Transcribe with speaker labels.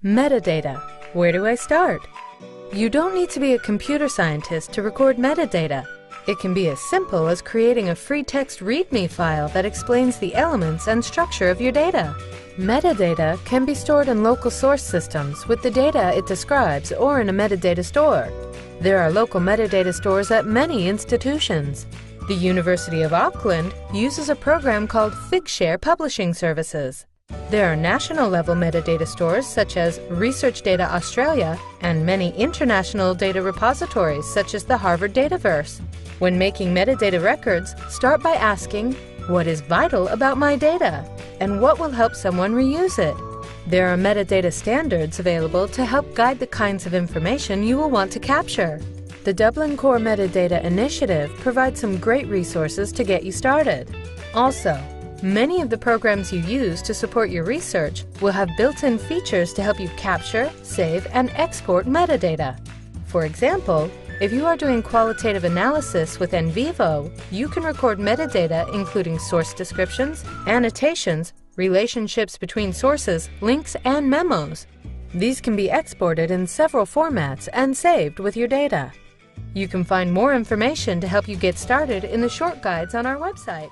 Speaker 1: Metadata. Where do I start? You don't need to be a computer scientist to record metadata. It can be as simple as creating a free text README file that explains the elements and structure of your data. Metadata can be stored in local source systems with the data it describes or in a metadata store. There are local metadata stores at many institutions. The University of Auckland uses a program called Figshare Publishing Services. There are national-level metadata stores such as Research Data Australia and many international data repositories such as the Harvard Dataverse. When making metadata records, start by asking, what is vital about my data? And what will help someone reuse it? There are metadata standards available to help guide the kinds of information you will want to capture. The Dublin Core Metadata Initiative provides some great resources to get you started. Also, many of the programs you use to support your research will have built-in features to help you capture, save, and export metadata. For example, if you are doing qualitative analysis with NVivo, you can record metadata including source descriptions, annotations, relationships between sources, links, and memos. These can be exported in several formats and saved with your data. You can find more information to help you get started in the short guides on our website.